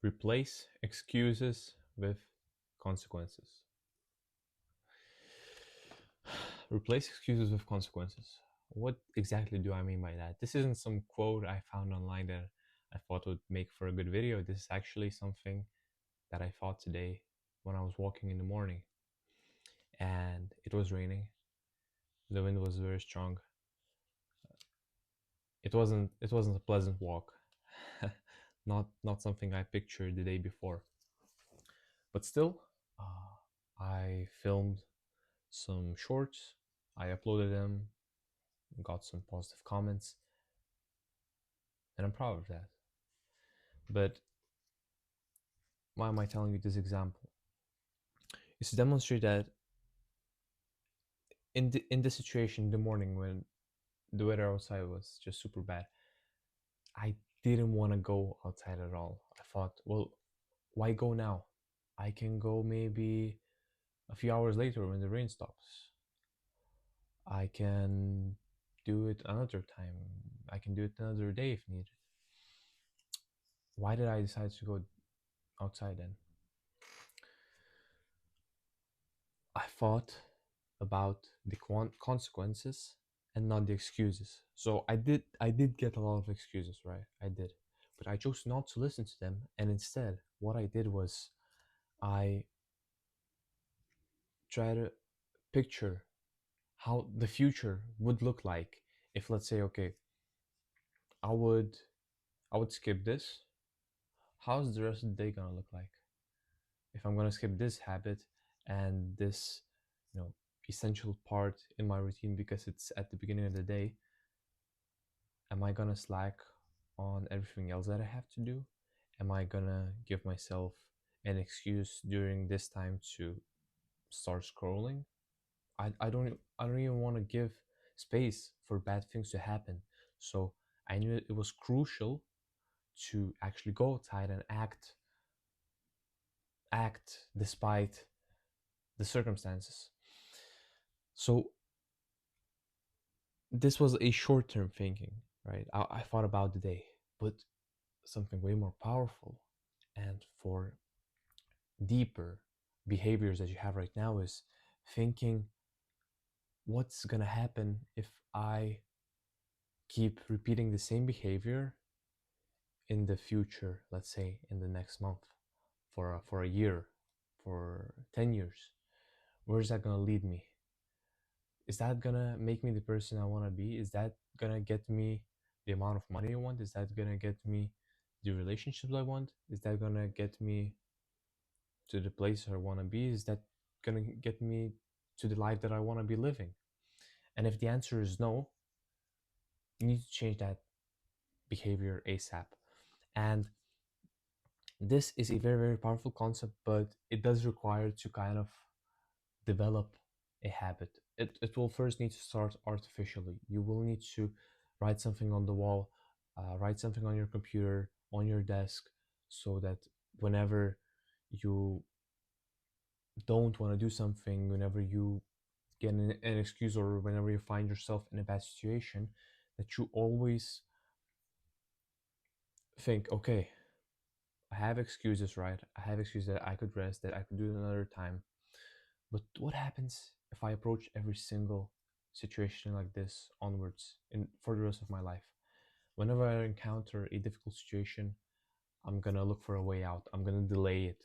Replace excuses with consequences. Replace excuses with consequences. What exactly do I mean by that? This isn't some quote I found online that I thought would make for a good video. This is actually something that I thought today when I was walking in the morning, and it was raining. The wind was very strong. It wasn't a pleasant walk. Not something I pictured the day before. But still, I filmed some shorts. I uploaded them, got some positive comments, and I'm proud of that. But why am I telling you this example? It's to demonstrate that in the situation in the morning when the weather outside was just super bad, I didn't want to go outside at all. I thought, well, why go now? I can go maybe a few hours later when the rain stops. I can do it another time. I can do it another day if needed. Why did I decide to go outside then? I thought about the consequences and not the excuses. So I did get a lot of excuses, right? I did. But I chose not to listen to them, and instead what I did was I tried to picture how the future would look like if, let's say, okay, I would I would skip this. How's the rest of the day gonna look like? If I'm gonna skip this habit and this, you know, essential part in my routine because it's at the beginning of the day, am I gonna slack on everything else that I have to do? Am I gonna give myself an excuse during this time to start scrolling? I don't even want to give space for bad things to happen. So I knew it was crucial to actually go outside and act despite the circumstances. So this was a short-term thinking, right? I thought about the day, but something way more powerful and for deeper behaviors that you have right now is thinking what's gonna happen if I keep repeating the same behavior in the future, let's say in the next month, for a year, for 10 years. Where's that gonna lead me? Is that gonna make me the person I want to be? Is that gonna get me the amount of money I want? Is that gonna get me the relationships I want? Is that gonna get me to the place I want to be? Is that gonna get me to the life that I want to be living? And if the answer is no, you need to change that behavior ASAP. And this is a very, very powerful concept, but it does require to kind of develop a habit. It will first need to start artificially. You will need to write something on the wall, write something on your computer, on your desk, so that whenever you don't want to do something, whenever you get an excuse, or whenever you find yourself in a bad situation, that you always think, okay, I have excuses, right? I have excuses that I could rest, that I could do it another time. But what happens if I approach every single situation like this onwards for the rest of my life? Whenever I encounter a difficult situation, I'm gonna look for a way out. I'm gonna delay it.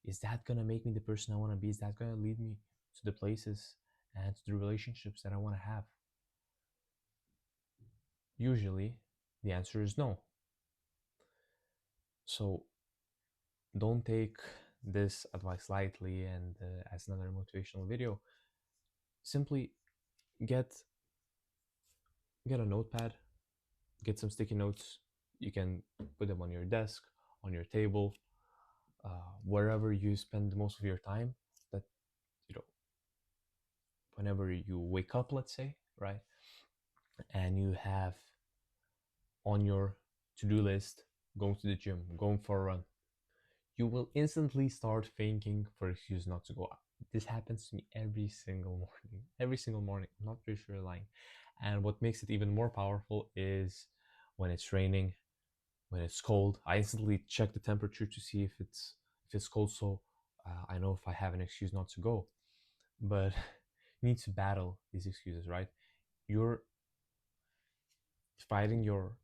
Is that gonna make me the person I wanna be? Is that gonna lead me to the places and to the relationships that I wanna have? Usually, the answer is no. So don't take this advice lightly and as another motivational video. Simply get get a notepad, get some sticky notes. You can put them on your desk, on your table, wherever you spend most of your time. That, you know, whenever you wake up, let's say, right, and you have on your to-do list going to the gym, going for a run, you will instantly start thinking for excuse not to go out. This happens to me every single morning. Every single morning. I'm not pretty sure you're lying. And what makes it even more powerful is when it's raining, When it's cold, I instantly check the temperature to see if it's cold, so I know if I have an excuse not to go. But you need to battle these excuses, right? You're fighting your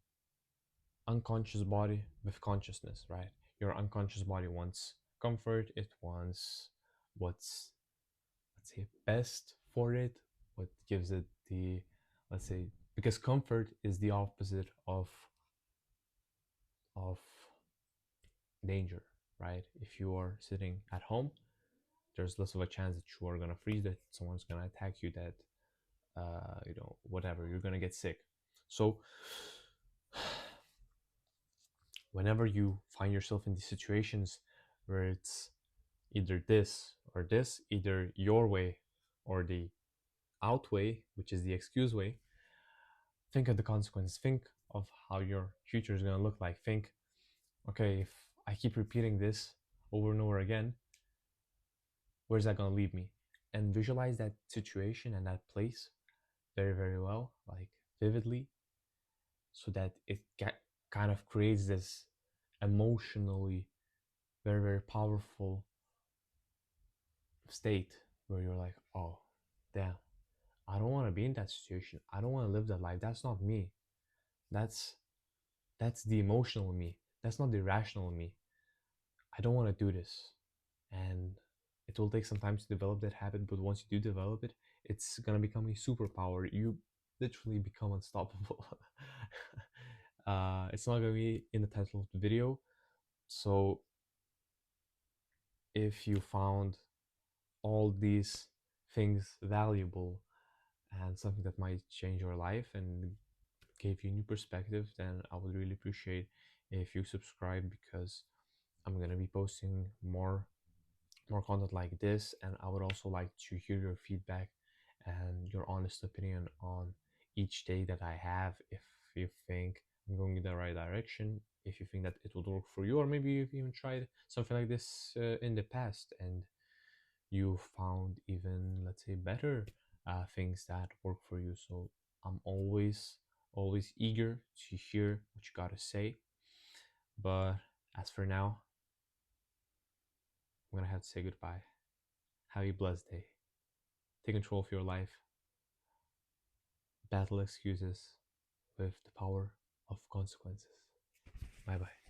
unconscious body with consciousness, right? Your unconscious body wants comfort, it wants what's, let's say, best for it, what gives it the, let's say, because comfort is the opposite of danger, right? If you are sitting at home, there's less of a chance that you are gonna freeze, that someone's gonna attack you, that whatever, you're gonna get sick. So whenever you find yourself in these situations where it's either this or this, either your way or the out way, which is the excuse way, think of the consequence. Think of how your future is going to look like. Think, okay, if I keep repeating this over and over again, where's that going to lead me? And visualize that situation and that place very, very well, like vividly, so that it kind of creates this emotionally very, very powerful state where you're like, oh, damn, I don't want to be in that situation. I don't want to live that life. That's not me. That's that's the emotional me. That's not the rational me. I don't want to do this. And it will take some time to develop that habit, but once you do develop it, it's gonna become a superpower. You literally become unstoppable. It's not gonna be in the title of the video. So if you found all these things valuable and something that might change your life and gave you a new perspective, then I would really appreciate if you subscribe, because I'm gonna be posting more content like this, and I would also like to hear your feedback and your honest opinion on each day that I have. If you think I'm going in the right direction, if you think that it would work for you, or maybe you've even tried something like this in the past and you found even, let's say, better things that work for you. So I'm always eager to hear what you gotta say. But as for now, I'm gonna have to say goodbye. Have a blessed day. Take control of your life. Battle excuses with the power of consequences. Bye bye.